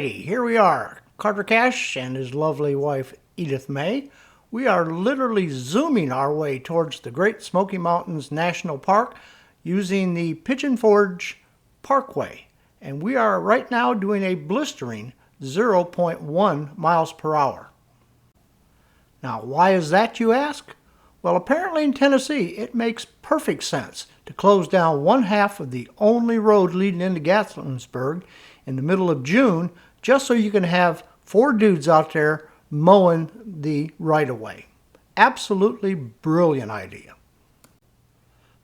Alrighty, here we are. Carter Cash and his lovely wife Edith May. We are literally zooming our way towards the Great Smoky Mountains National Park using the Pigeon Forge Parkway. And we are right now doing a blistering 0.1 miles per hour. Now, why is that, you ask? Well, apparently in Tennessee, it makes perfect sense to close down one half of the only road leading into Gatlinburg in the middle of June, just so you can have 4 dudes out there mowing the right-of-way. Absolutely brilliant idea.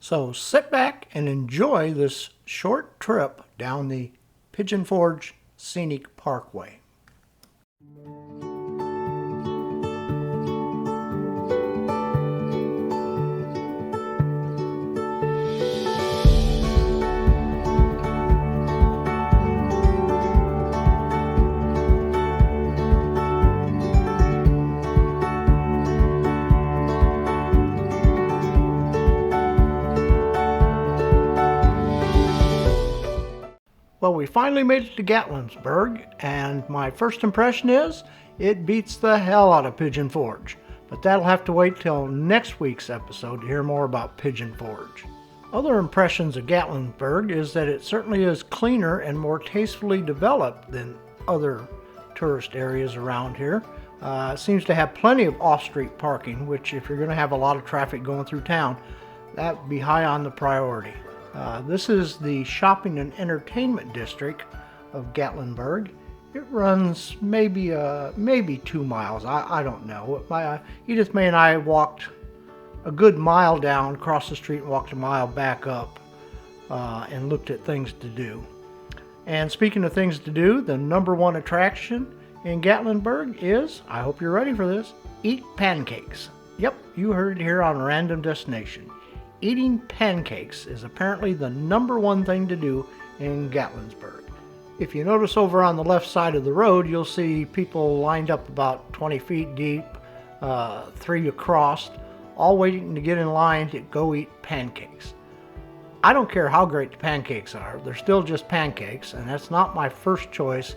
So sit back and enjoy this short trip down the Pigeon Forge Scenic Parkway. Well, we finally made it to Gatlinburg, and my first impression is it beats the hell out of Pigeon Forge. But that'll have to wait till next week's episode to hear more about Pigeon Forge. Other impressions of Gatlinburg is that it certainly is cleaner and more tastefully developed than other tourist areas around here. It seems to have plenty of off-street parking, which if you're going to have a lot of traffic going through town, that would be high on the priority. This is the shopping and entertainment district of Gatlinburg. It runs maybe 2 miles. I don't know. Edith May and I walked a good mile down, across the street, and walked a mile back up and looked at things to do. And speaking of things to do, the #1 attraction in Gatlinburg is, I hope you're ready for this, eat pancakes. Yep, you heard it here on Random Destination. Eating pancakes is apparently the #1 thing to do in Gatlinburg. If you notice over on the left side of the road, you'll see people lined up about 20 feet deep, 3 across, all waiting to get in line to go eat pancakes. I don't care how great the pancakes are, they're still just pancakes, and that's not my first choice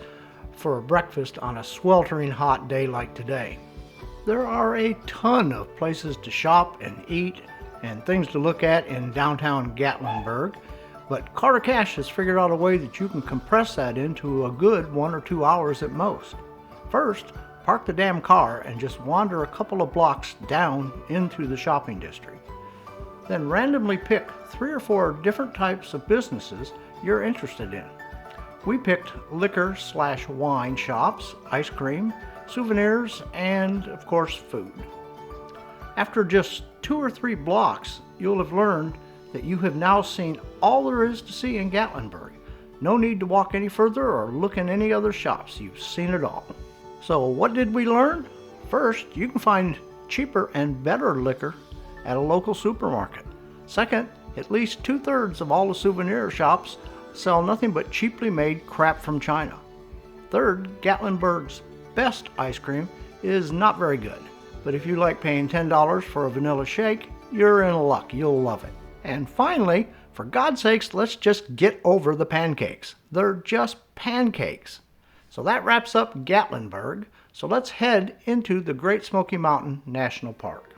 for a breakfast on a sweltering hot day like today. There are a ton of places to shop and eat and things to look at in downtown Gatlinburg, but Carter Cash has figured out a way that you can compress that into a good 1 or 2 hours at most. First, park the damn car and just wander a couple of blocks down into the shopping district. Then randomly pick 3 or 4 different types of businesses you're interested in. We picked liquor/wine shops, ice cream, souvenirs, and of course food. After just 2 or 3 blocks, you'll have learned that you have now seen all there is to see in Gatlinburg. No need to walk any further or look in any other shops. You've seen it all. So what did we learn? First, you can find cheaper and better liquor at a local supermarket. Second, at least 2/3 of all the souvenir shops sell nothing but cheaply made crap from China. Third, Gatlinburg's best ice cream is not very good. But if you like paying $10 for a vanilla shake, you're in luck. You'll love it. And finally, for God's sakes, let's just get over the pancakes. They're just pancakes. So that wraps up Gatlinburg. So let's head into the Great Smoky Mountain National Park.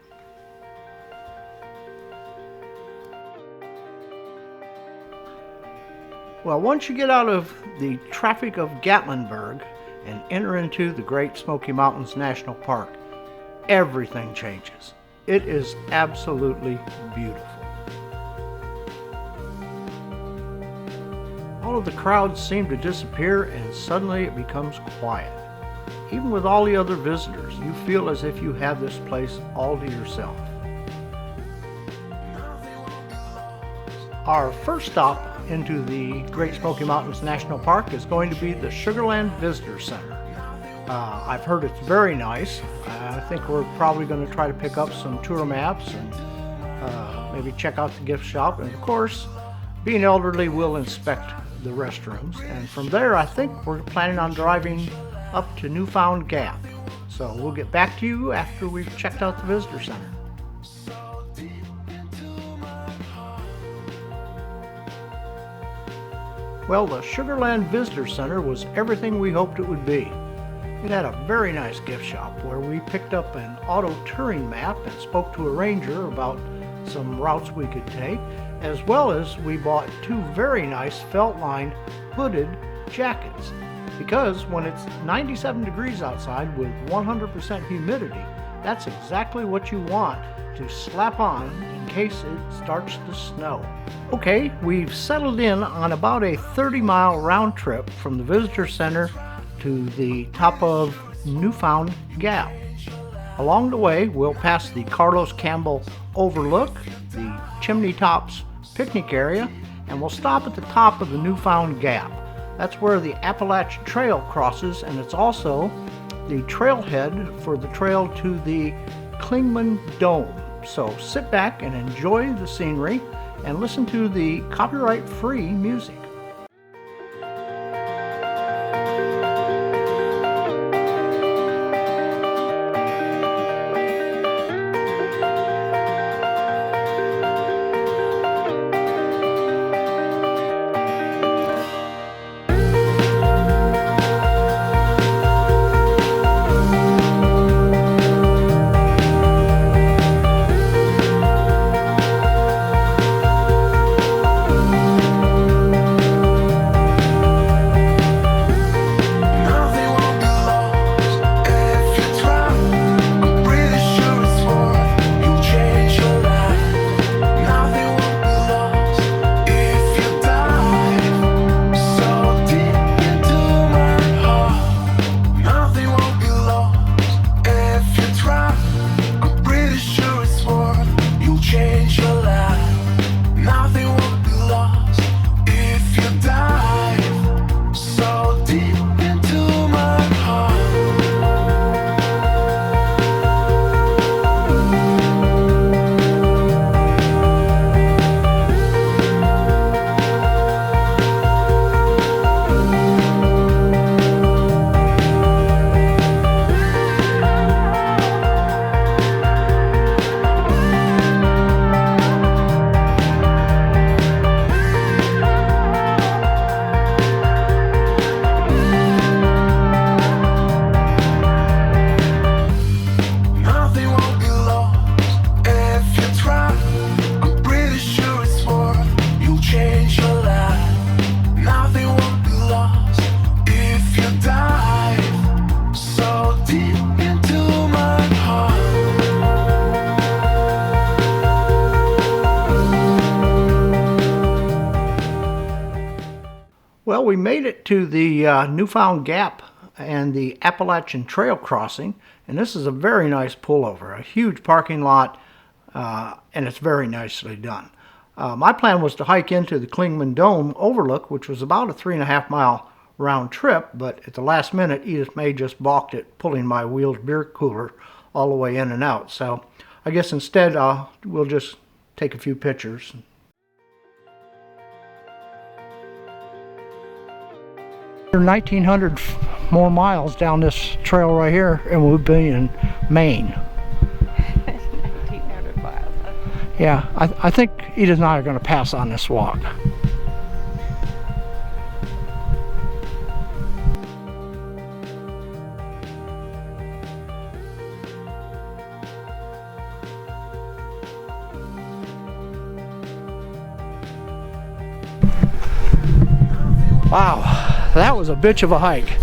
Well, once you get out of the traffic of Gatlinburg and enter into the Great Smoky Mountains National Park, everything changes. It is absolutely beautiful. All of the crowds seem to disappear and suddenly it becomes quiet. Even with all the other visitors, you feel as if you have this place all to yourself. Our first stop into the Great Smoky Mountains National Park is going to be the Sugarland Visitor Center. I've heard it's very nice. I think we're probably going to try to pick up some tour maps and maybe check out the gift shop. And of course, being elderly, we'll inspect the restrooms. And from there, I think we're planning on driving up to Newfound Gap. So we'll get back to you after we've checked out the visitor center. Well, the Sugarland Visitor Center was everything we hoped it would be. It had a very nice gift shop where we picked up an auto touring map and spoke to a ranger about some routes we could take, as well as we bought two very nice felt-lined hooded jackets. Because when it's 97 degrees outside with 100% humidity, that's exactly what you want to slap on in case it starts to snow. Okay, we've settled in on about a 30-mile round trip from the visitor center to the top of Newfound Gap. Along the way, we'll pass the Carlos Campbell Overlook, the Chimney Tops picnic area, and we'll stop at the top of the Newfound Gap. That's where the Appalachian Trail crosses, and it's also the trailhead for the trail to the Clingman Dome. So sit back and enjoy the scenery and listen to the copyright-free music. Well, we made it to the Newfound Gap and the Appalachian Trail crossing, and this is a very nice pullover, a huge parking lot, and it's very nicely done. My plan was to hike into the Clingman Dome Overlook, which was about a 3.5-mile round trip, but at the last minute, Edith May just balked at pulling my wheeled beer cooler all the way in and out. So I guess instead we'll just take a few pictures. We're 1,900 more miles down this trail right here, and we'll be in Maine. 1,900 miles. Yeah, I think Edith and I are going to pass on this walk. Wow, that was a bitch of a hike.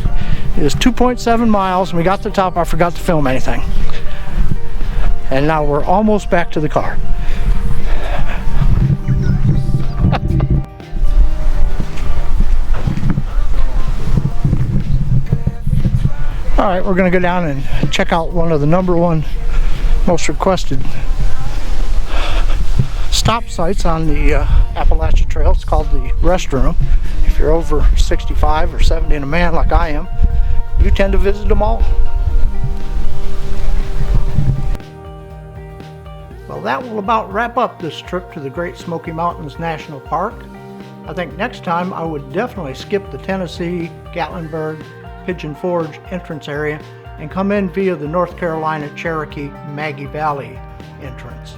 It was 2.7 miles, and we got to the top. I forgot to film anything. And now we're almost back to the car. All right, we're going to go down and check out one of the #1 most requested stop sites on the Appalachian Trail. It's called the Restroom. If you're over 65 or 70 and a man like I am, you tend to visit them all. Well, that will about wrap up this trip to the Great Smoky Mountains National Park. I think next time I would definitely skip the Tennessee, Gatlinburg, Pigeon Forge entrance area and come in via the North Carolina Cherokee Maggie Valley entrance.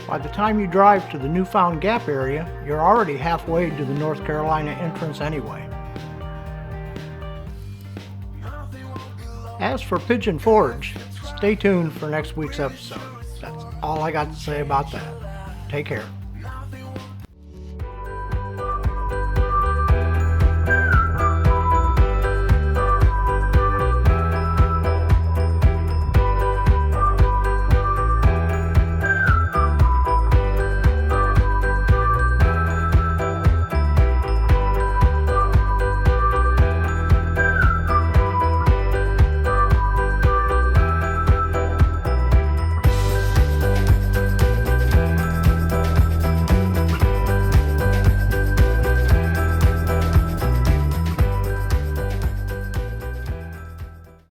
By the time you drive to the Newfound Gap area, you're already halfway to the North Carolina entrance anyway. As for Pigeon Forge, stay tuned for next week's episode. That's all I got to say about that. Take care.